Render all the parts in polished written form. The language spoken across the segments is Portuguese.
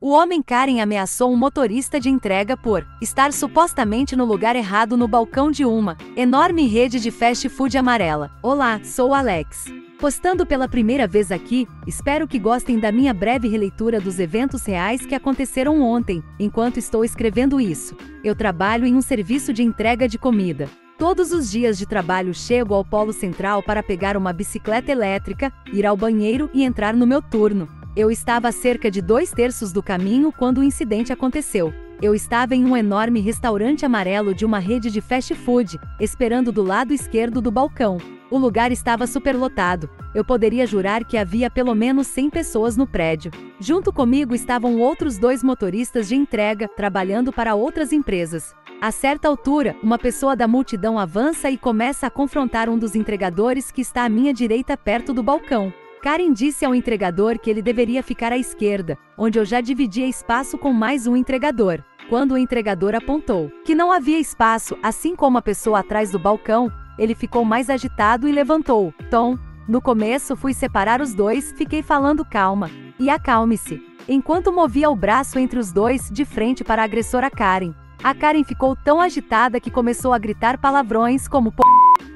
O homem Karen ameaçou um motorista de entrega por estar supostamente no lugar errado no balcão de uma enorme rede de fast food amarela. Olá, sou o Alex. Postando pela primeira vez aqui, espero que gostem da minha breve releitura dos eventos reais que aconteceram ontem, enquanto estou escrevendo isso. Eu trabalho em um serviço de entrega de comida. Todos os dias de trabalho chego ao Polo Central para pegar uma bicicleta elétrica, ir ao banheiro e entrar no meu turno. Eu estava a cerca de 2/3 do caminho quando o incidente aconteceu. Eu estava em um enorme restaurante amarelo de uma rede de fast food, esperando do lado esquerdo do balcão. O lugar estava superlotado. Eu poderia jurar que havia pelo menos 100 pessoas no prédio. Junto comigo estavam outros 2 motoristas de entrega, trabalhando para outras empresas. A certa altura, uma pessoa da multidão avança e começa a confrontar um dos entregadores que está à minha direita perto do balcão. Karen disse ao entregador que ele deveria ficar à esquerda, onde eu já dividia espaço com mais um entregador. Quando o entregador apontou que não havia espaço, assim como a pessoa atrás do balcão, ele ficou mais agitado e levantou tom. No começo fui separar os dois, fiquei falando calma e acalme-se, enquanto movia o braço entre os dois de frente para a agressora Karen. A Karen ficou tão agitada que começou a gritar palavrões como p***.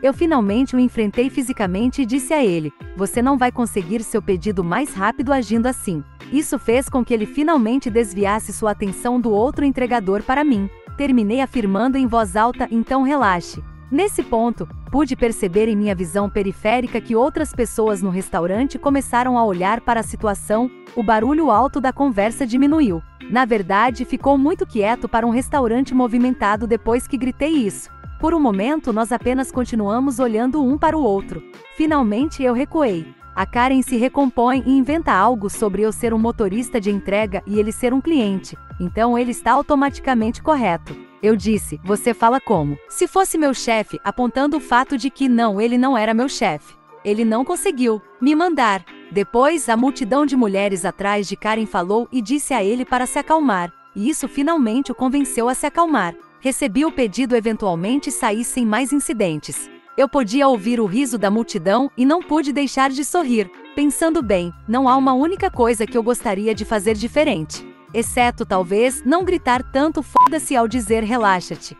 Eu finalmente o enfrentei fisicamente e disse a ele: "Você não vai conseguir seu pedido mais rápido agindo assim." Isso fez com que ele finalmente desviasse sua atenção do outro entregador para mim. Terminei afirmando em voz alta: "Então relaxe." Nesse ponto, pude perceber em minha visão periférica que outras pessoas no restaurante começaram a olhar para a situação. O barulho alto da conversa diminuiu. Na verdade, ficou muito quieto para um restaurante movimentado depois que gritei isso. Por um momento, nós apenas continuamos olhando um para o outro. Finalmente eu recuei. A Karen se recompõe e inventa algo sobre eu ser um motorista de entrega e ele ser um cliente. Então ele está automaticamente correto. Eu disse: "Você fala como se fosse meu chefe", apontando o fato de que ele não era meu chefe. Ele não conseguiu me mandar. Depois, a multidão de mulheres atrás de Karen falou e disse a ele para se acalmar. E isso finalmente o convenceu a se acalmar. Recebi o pedido eventualmente saí sem mais incidentes. Eu podia ouvir o riso da multidão e não pude deixar de sorrir. Pensando bem, não há uma única coisa que eu gostaria de fazer diferente. Exceto, talvez, não gritar tanto foda-se ao dizer relaxa-te.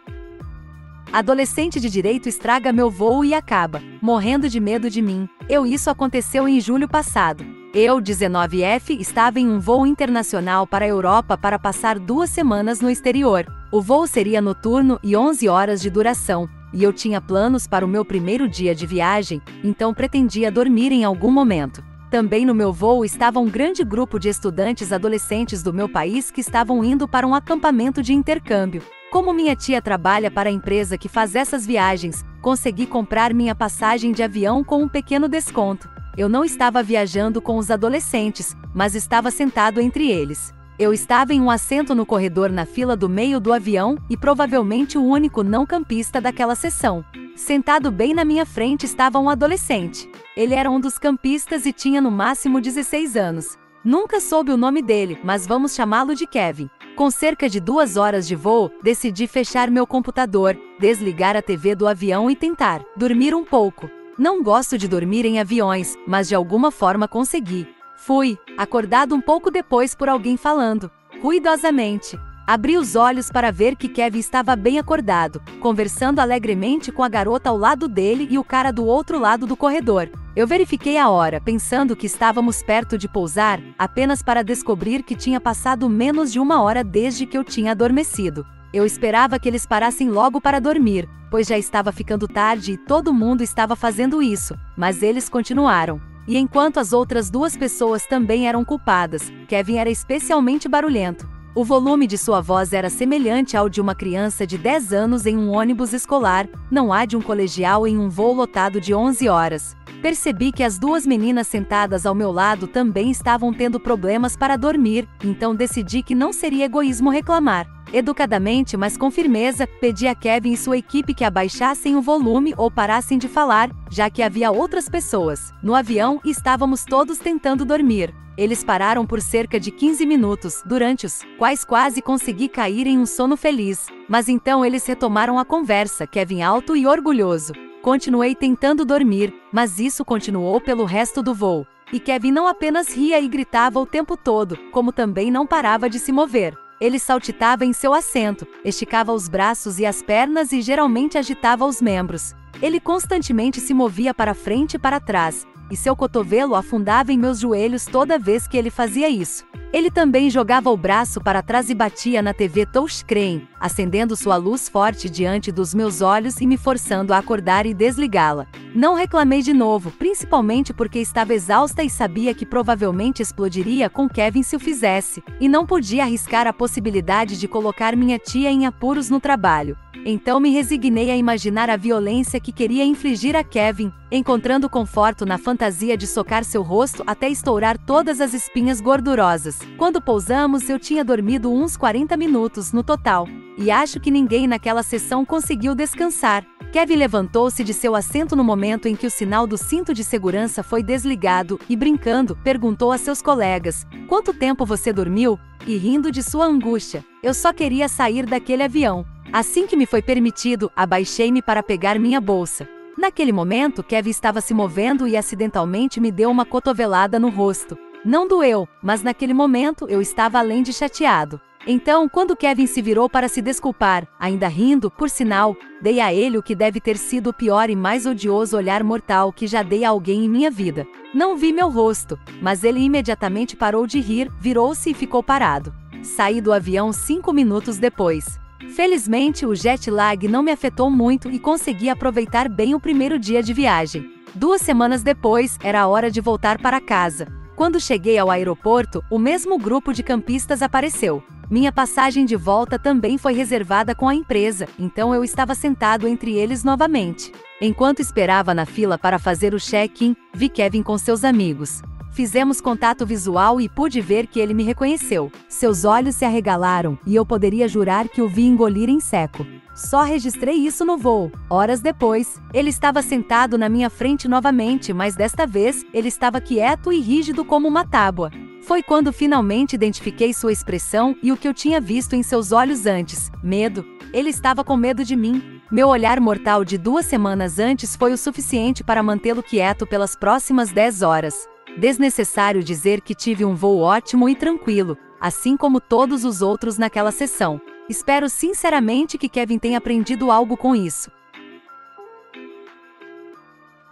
Adolescente de direito estraga meu voo e acaba morrendo de medo de mim. Isso aconteceu em julho passado. Eu, 19F, estava em um voo internacional para a Europa para passar 2 semanas no exterior. O voo seria noturno e 11 horas de duração, e eu tinha planos para o meu primeiro dia de viagem, então pretendia dormir em algum momento. Também no meu voo estava um grande grupo de estudantes adolescentes do meu país que estavam indo para um acampamento de intercâmbio. Como minha tia trabalha para a empresa que faz essas viagens, consegui comprar minha passagem de avião com um pequeno desconto. Eu não estava viajando com os adolescentes, mas estava sentado entre eles. Eu estava em um assento no corredor na fila do meio do avião e provavelmente o único não campista daquela sessão. Sentado bem na minha frente estava um adolescente. Ele era um dos campistas e tinha no máximo 16 anos. Nunca soube o nome dele, mas vamos chamá-lo de Kevin. Com cerca de 2 horas de voo, decidi fechar meu computador, desligar a TV do avião e tentar dormir um pouco. Não gosto de dormir em aviões, mas de alguma forma consegui. Fui acordado um pouco depois por alguém falando ruidosamente. Abri os olhos para ver que Kevin estava bem acordado, conversando alegremente com a garota ao lado dele e o cara do outro lado do corredor. Eu verifiquei a hora, pensando que estávamos perto de pousar, apenas para descobrir que tinha passado menos de 1 hora desde que eu tinha adormecido. Eu esperava que eles parassem logo para dormir, pois já estava ficando tarde e todo mundo estava fazendo isso, mas eles continuaram. E enquanto as outras 2 pessoas também eram culpadas, Kevin era especialmente barulhento. O volume de sua voz era semelhante ao de uma criança de 10 anos em um ônibus escolar, não há de um colegial em um voo lotado de 11 horas. Percebi que as 2 meninas sentadas ao meu lado também estavam tendo problemas para dormir, então decidi que não seria egoísmo reclamar. Educadamente, mas com firmeza, pedi a Kevin e sua equipe que abaixassem o volume ou parassem de falar, já que havia outras pessoas no avião e estávamos todos tentando dormir. Eles pararam por cerca de 15 minutos, durante os quais quase consegui cair em um sono feliz. Mas então eles retomaram a conversa, Kevin alto e orgulhoso. Continuei tentando dormir, mas isso continuou pelo resto do voo. E Kevin não apenas ria e gritava o tempo todo, como também não parava de se mover. Ele saltitava em seu assento, esticava os braços e as pernas e geralmente agitava os membros. Ele constantemente se movia para frente e para trás, e seu cotovelo afundava em meus joelhos toda vez que ele fazia isso. Ele também jogava o braço para trás e batia na TV touchscreen, acendendo sua luz forte diante dos meus olhos e me forçando a acordar e desligá-la. Não reclamei de novo, principalmente porque estava exausta e sabia que provavelmente explodiria com Kevin se o fizesse, e não podia arriscar a possibilidade de colocar minha tia em apuros no trabalho. Então me resignei a imaginar a violência que queria infligir a Kevin, encontrando conforto na fantasia de socar seu rosto até estourar todas as espinhas gordurosas. Quando pousamos, eu tinha dormido uns 40 minutos no total, e acho que ninguém naquela sessão conseguiu descansar. Kevin levantou-se de seu assento no momento em que o sinal do cinto de segurança foi desligado e, brincando, perguntou a seus colegas: "Quanto tempo você dormiu?" E rindo de sua angústia: "Eu só queria sair daquele avião." Assim que me foi permitido, abaixei-me para pegar minha bolsa. Naquele momento, Kevin estava se movendo e acidentalmente me deu uma cotovelada no rosto. Não doeu, mas naquele momento eu estava além de chateado. Então, quando Kevin se virou para se desculpar, ainda rindo, por sinal, dei a ele o que deve ter sido o pior e mais odioso olhar mortal que já dei a alguém em minha vida. Não vi meu rosto, mas ele imediatamente parou de rir, virou-se e ficou parado. Saí do avião 5 minutos depois. Felizmente, o jet lag não me afetou muito e consegui aproveitar bem o primeiro dia de viagem. 2 semanas depois, era a hora de voltar para casa. Quando cheguei ao aeroporto, o mesmo grupo de campistas apareceu. Minha passagem de volta também foi reservada com a empresa, então eu estava sentado entre eles novamente. Enquanto esperava na fila para fazer o check-in, vi Kevin com seus amigos. Fizemos contato visual e pude ver que ele me reconheceu. Seus olhos se arregalaram, e eu poderia jurar que o vi engolir em seco. Só registrei isso no voo. Horas depois, ele estava sentado na minha frente novamente, mas desta vez, ele estava quieto e rígido como uma tábua. Foi quando finalmente identifiquei sua expressão e o que eu tinha visto em seus olhos antes: medo. Ele estava com medo de mim. Meu olhar mortal de 2 semanas antes foi o suficiente para mantê-lo quieto pelas próximas 10 horas. Desnecessário dizer que tive um voo ótimo e tranquilo, assim como todos os outros naquela sessão. Espero sinceramente que Kevin tenha aprendido algo com isso.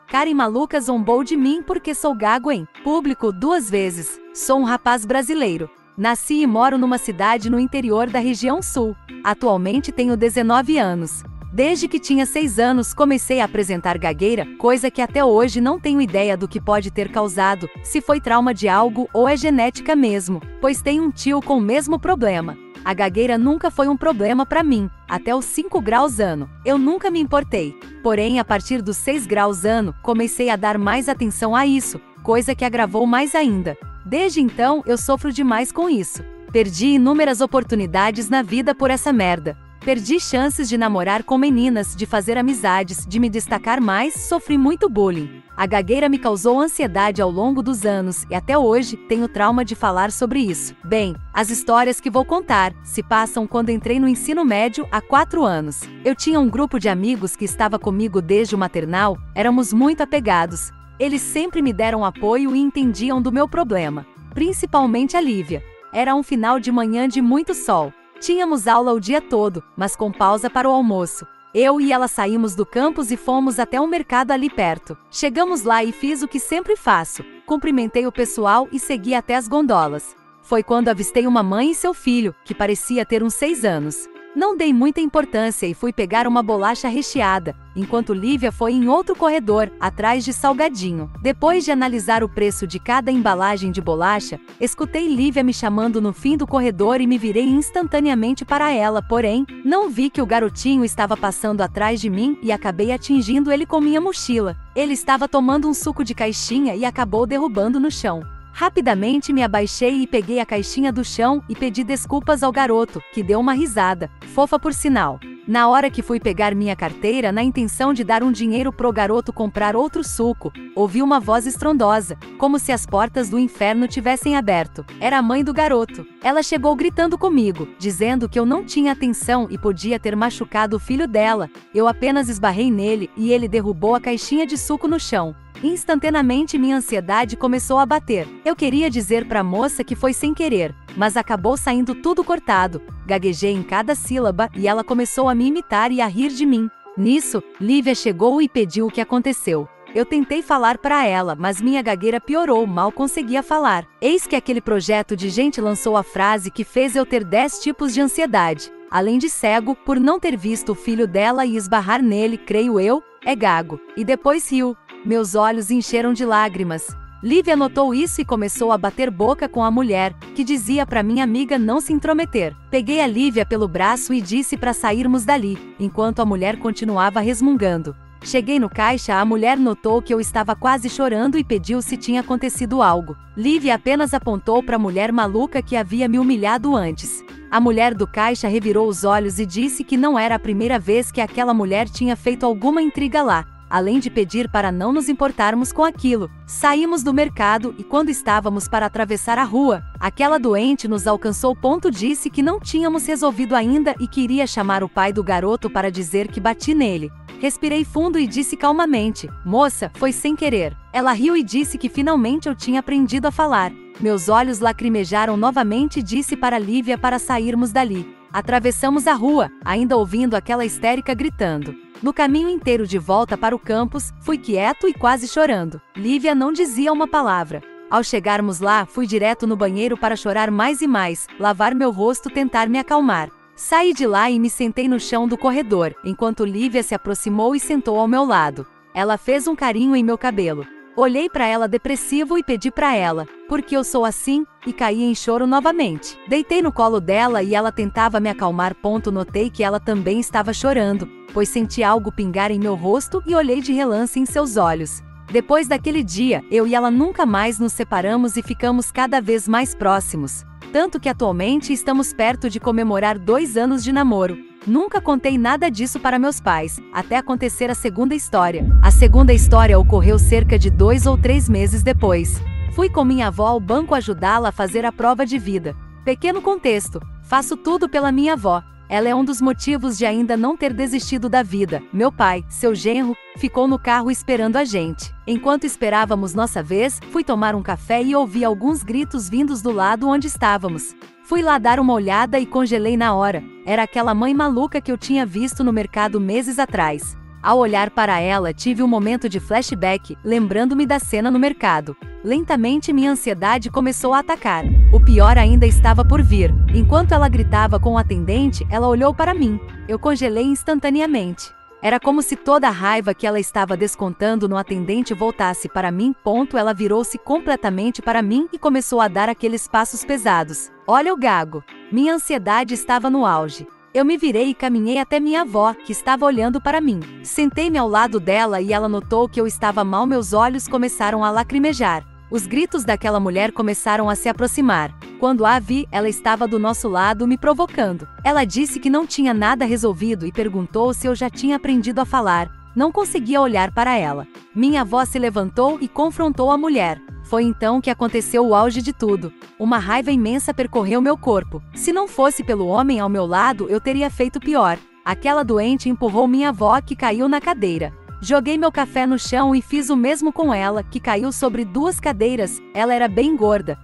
Karen maluca zombou de mim porque sou gago em público 2 vezes. Sou um rapaz brasileiro. Nasci e moro numa cidade no interior da região sul. Atualmente tenho 19 anos. Desde que tinha 6 anos comecei a apresentar gagueira, coisa que até hoje não tenho ideia do que pode ter causado, se foi trauma de algo ou é genética mesmo, pois tenho um tio com o mesmo problema. A gagueira nunca foi um problema para mim, até os 5 graus ano. Eu nunca me importei. Porém, a partir dos 6 graus ano, comecei a dar mais atenção a isso, coisa que agravou mais ainda. Desde então, eu sofro demais com isso. Perdi inúmeras oportunidades na vida por essa merda. Perdi chances de namorar com meninas, de fazer amizades, de me destacar mais, sofri muito bullying. A gagueira me causou ansiedade ao longo dos anos e até hoje tenho trauma de falar sobre isso. Bem, as histórias que vou contar se passam quando entrei no ensino médio há 4 anos. Eu tinha um grupo de amigos que estava comigo desde o maternal, éramos muito apegados. Eles sempre me deram apoio e entendiam do meu problema, principalmente a Lívia. Era um final de manhã de muito sol. Tínhamos aula o dia todo, mas com pausa para o almoço. Eu e ela saímos do campus e fomos até um mercado ali perto. Chegamos lá e fiz o que sempre faço. Cumprimentei o pessoal e segui até as gondolas. Foi quando avistei uma mãe e seu filho, que parecia ter uns 6 anos. Não dei muita importância e fui pegar uma bolacha recheada, enquanto Lívia foi em outro corredor, atrás de salgadinho. Depois de analisar o preço de cada embalagem de bolacha, escutei Lívia me chamando no fim do corredor e me virei instantaneamente para ela, porém, não vi que o garotinho estava passando atrás de mim e acabei atingindo ele com minha mochila. Ele estava tomando um suco de caixinha e acabou derrubando no chão. Rapidamente me abaixei e peguei a caixinha do chão e pedi desculpas ao garoto, que deu uma risada, fofa por sinal. Na hora que fui pegar minha carteira na intenção de dar um dinheiro pro garoto comprar outro suco, ouvi uma voz estrondosa, como se as portas do inferno tivessem aberto. Era a mãe do garoto. Ela chegou gritando comigo, dizendo que eu não tinha atenção e podia ter machucado o filho dela. Eu apenas esbarrei nele e ele derrubou a caixinha de suco no chão. Instantaneamente minha ansiedade começou a bater. Eu queria dizer para a moça que foi sem querer, mas acabou saindo tudo cortado. Gaguejei em cada sílaba e ela começou a me imitar e a rir de mim. Nisso, Lívia chegou e pediu o que aconteceu. Eu tentei falar para ela, mas minha gagueira piorou, mal conseguia falar. Eis que aquele projeto de gente lançou a frase que fez eu ter 10 tipos de ansiedade. Além de cego, por não ter visto o filho dela e esbarrar nele, creio eu, é gago. E depois riu. Meus olhos encheram de lágrimas. Lívia notou isso e começou a bater boca com a mulher, que dizia para minha amiga não se intrometer. Peguei a Lívia pelo braço e disse para sairmos dali, enquanto a mulher continuava resmungando. Cheguei no caixa, a mulher notou que eu estava quase chorando e pediu se tinha acontecido algo. Lívia apenas apontou para a mulher maluca que havia me humilhado antes. A mulher do caixa revirou os olhos e disse que não era a primeira vez que aquela mulher tinha feito alguma intriga lá. Além de pedir para não nos importarmos com aquilo, saímos do mercado e quando estávamos para atravessar a rua, aquela doente nos alcançou. Disse que não tínhamos resolvido ainda e que iria chamar o pai do garoto para dizer que bati nele. Respirei fundo e disse calmamente: moça, foi sem querer. Ela riu e disse que finalmente eu tinha aprendido a falar. Meus olhos lacrimejaram novamente e disse para Lívia para sairmos dali. Atravessamos a rua, ainda ouvindo aquela histérica gritando. No caminho inteiro de volta para o campus, fui quieto e quase chorando. Lívia não dizia uma palavra. Ao chegarmos lá, fui direto no banheiro para chorar mais e mais, lavar meu rosto, tentar me acalmar. Saí de lá e me sentei no chão do corredor, enquanto Lívia se aproximou e sentou ao meu lado. Ela fez um carinho em meu cabelo. Olhei para ela depressivo e pedi para ela, porque eu sou assim, e caí em choro novamente. Deitei no colo dela e ela tentava me acalmar. Notei que ela também estava chorando, pois senti algo pingar em meu rosto e olhei de relance em seus olhos. Depois daquele dia, eu e ela nunca mais nos separamos e ficamos cada vez mais próximos. Tanto que atualmente estamos perto de comemorar 2 anos de namoro. Nunca contei nada disso para meus pais, até acontecer a segunda história. A segunda história ocorreu cerca de 2 ou 3 meses depois. Fui com minha avó ao banco ajudá-la a fazer a prova de vida. Pequeno contexto: faço tudo pela minha avó. Ela é um dos motivos de ainda não ter desistido da vida. Meu pai, seu genro, ficou no carro esperando a gente. Enquanto esperávamos nossa vez, fui tomar um café e ouvi alguns gritos vindos do lado onde estávamos. Fui lá dar uma olhada e congelei na hora. Era aquela mãe maluca que eu tinha visto no mercado meses atrás. Ao olhar para ela, tive um momento de flashback, lembrando-me da cena no mercado. Lentamente minha ansiedade começou a atacar. O pior ainda estava por vir. Enquanto ela gritava com o atendente, ela olhou para mim. Eu congelei instantaneamente. Era como se toda a raiva que ela estava descontando no atendente voltasse para mim. Ela virou-se completamente para mim e começou a dar aqueles passos pesados. Olha o gago. Minha ansiedade estava no auge. Eu me virei e caminhei até minha avó, que estava olhando para mim. Sentei-me ao lado dela e ela notou que eu estava mal. Meus olhos começaram a lacrimejar. Os gritos daquela mulher começaram a se aproximar. Quando a vi, ela estava do nosso lado me provocando. Ela disse que não tinha nada resolvido e perguntou se eu já tinha aprendido a falar. Não conseguia olhar para ela. Minha avó se levantou e confrontou a mulher. Foi então que aconteceu o auge de tudo. Uma raiva imensa percorreu meu corpo. Se não fosse pelo homem ao meu lado, eu teria feito pior. Aquela doente empurrou minha avó, que caiu na cadeira. Joguei meu café no chão e fiz o mesmo com ela, que caiu sobre 2 cadeiras. Ela era bem gorda.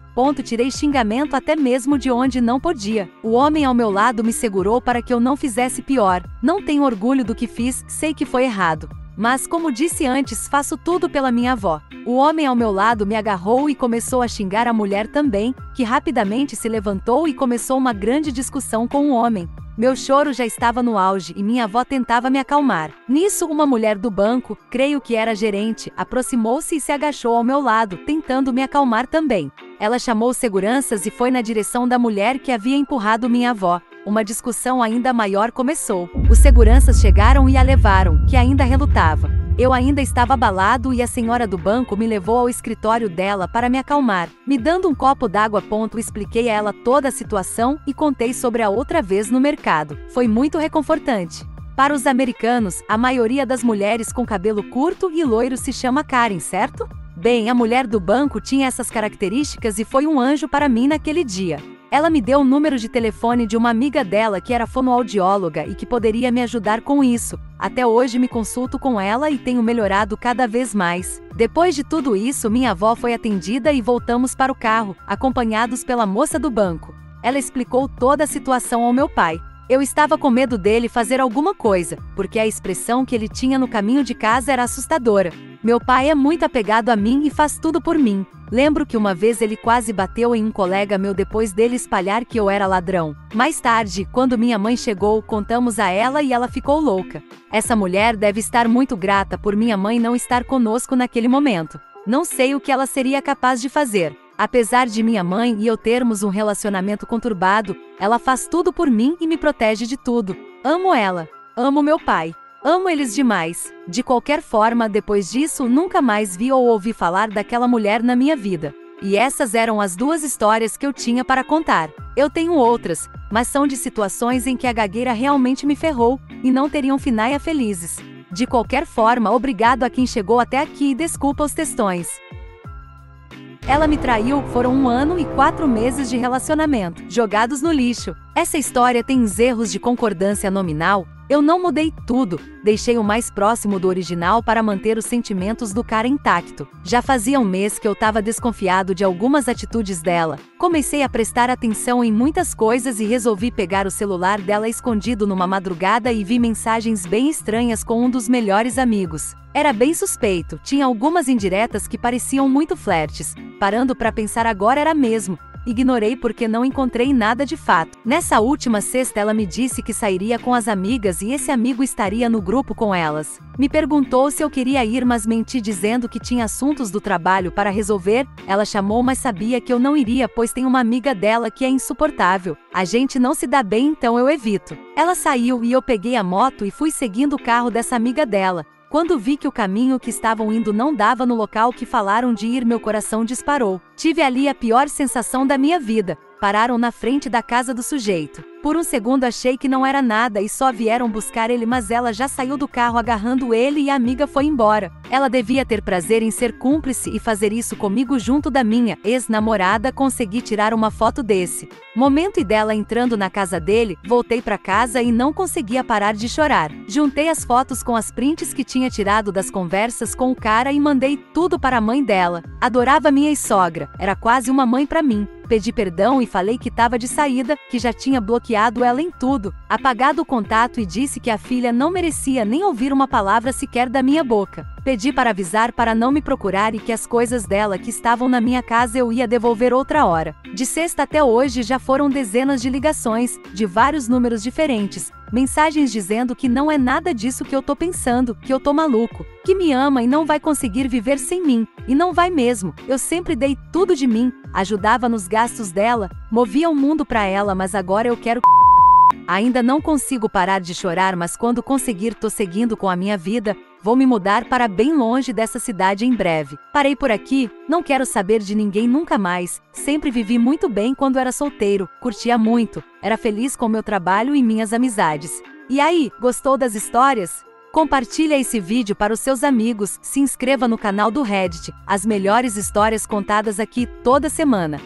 Tirei xingamento até mesmo de onde não podia. O homem ao meu lado me segurou para que eu não fizesse pior. Não tenho orgulho do que fiz, sei que foi errado. Mas, como disse antes, faço tudo pela minha avó. O homem ao meu lado me agarrou e começou a xingar a mulher também, que rapidamente se levantou e começou uma grande discussão com o homem. Meu choro já estava no auge e minha avó tentava me acalmar. Nisso, uma mulher do banco, creio que era gerente, aproximou-se e se agachou ao meu lado, tentando me acalmar também. Ela chamou seguranças e foi na direção da mulher que havia empurrado minha avó. Uma discussão ainda maior começou. Os seguranças chegaram e a levaram, que ainda relutava. Eu ainda estava abalado e a senhora do banco me levou ao escritório dela para me acalmar. Me dando um copo d'água, expliquei a ela toda a situação e contei sobre a outra vez no mercado. Foi muito reconfortante. Para os americanos, a maioria das mulheres com cabelo curto e loiro se chama Karen, certo? Bem, a mulher do banco tinha essas características e foi um anjo para mim naquele dia. Ela me deu o número de telefone de uma amiga dela que era fonoaudióloga e que poderia me ajudar com isso. Até hoje me consulto com ela e tenho melhorado cada vez mais. Depois de tudo isso, minha avó foi atendida e voltamos para o carro, acompanhados pela moça do banco. Ela explicou toda a situação ao meu pai. Eu estava com medo dele fazer alguma coisa, porque a expressão que ele tinha no caminho de casa era assustadora. Meu pai é muito apegado a mim e faz tudo por mim. Lembro que uma vez ele quase bateu em um colega meu depois dele espalhar que eu era ladrão. Mais tarde, quando minha mãe chegou, contamos a ela e ela ficou louca. Essa mulher deve estar muito grata por minha mãe não estar conosco naquele momento. Não sei o que ela seria capaz de fazer. Apesar de minha mãe e eu termos um relacionamento conturbado, ela faz tudo por mim e me protege de tudo. Amo ela. Amo meu pai. Amo eles demais. De qualquer forma, depois disso, nunca mais vi ou ouvi falar daquela mulher na minha vida. E essas eram as 2 histórias que eu tinha para contar. Eu tenho outras, mas são de situações em que a gagueira realmente me ferrou e não teriam finais felizes. De qualquer forma, obrigado a quem chegou até aqui e desculpa os textões. Ela me traiu, foram 1 ano e 4 meses de relacionamento, jogados no lixo. Essa história tem erros de concordância nominal. Eu não mudei tudo, deixei o mais próximo do original para manter os sentimentos do cara intacto. Já fazia 1 mês que eu tava desconfiado de algumas atitudes dela. Comecei a prestar atenção em muitas coisas e resolvi pegar o celular dela escondido numa madrugada e vi mensagens bem estranhas com um dos melhores amigos. Era bem suspeito, tinha algumas indiretas que pareciam muito flertes. Parando pra pensar agora era mesmo. Ignorei porque não encontrei nada de fato. Nessa última sexta ela me disse que sairia com as amigas e esse amigo estaria no grupo com elas. Me perguntou se eu queria ir, mas menti dizendo que tinha assuntos do trabalho para resolver. Ela chamou, mas sabia que eu não iria, pois tem uma amiga dela que é insuportável. A gente não se dá bem, então eu evito. Ela saiu e eu peguei a moto e fui seguindo o carro dessa amiga dela. Quando vi que o caminho que estavam indo não dava no local que falaram de ir, meu coração disparou. Tive ali a pior sensação da minha vida. Pararam na frente da casa do sujeito. Por um segundo achei que não era nada e só vieram buscar ele, mas ela já saiu do carro agarrando ele e a amiga foi embora. Ela devia ter prazer em ser cúmplice e fazer isso comigo junto da minha ex-namorada. Consegui tirar uma foto desse momento e dela entrando na casa dele. Voltei pra casa e não conseguia parar de chorar. Juntei as fotos com as prints que tinha tirado das conversas com o cara e mandei tudo para a mãe dela. Adorava minha ex-sogra, era quase uma mãe pra mim. Pedi perdão e falei que tava de saída, que já tinha bloqueado ela em tudo, apagado o contato e disse que a filha não merecia nem ouvir uma palavra sequer da minha boca. Pedi para avisar para não me procurar e que as coisas dela que estavam na minha casa eu ia devolver outra hora. De sexta até hoje já foram dezenas de ligações, de vários números diferentes. Mensagens dizendo que não é nada disso que eu tô pensando, que eu tô maluco, que me ama e não vai conseguir viver sem mim. E não vai mesmo, eu sempre dei tudo de mim, ajudava nos gastos dela, movia o mundo pra ela, mas agora eu quero. Ainda não consigo parar de chorar, mas quando conseguir tô seguindo com a minha vida. Vou me mudar para bem longe dessa cidade em breve. Parei por aqui, não quero saber de ninguém nunca mais. Sempre vivi muito bem quando era solteiro, curtia muito, era feliz com meu trabalho e minhas amizades. E aí, gostou das histórias? Compartilha esse vídeo para os seus amigos, se inscreva no canal do Reddit, as melhores histórias contadas aqui toda semana.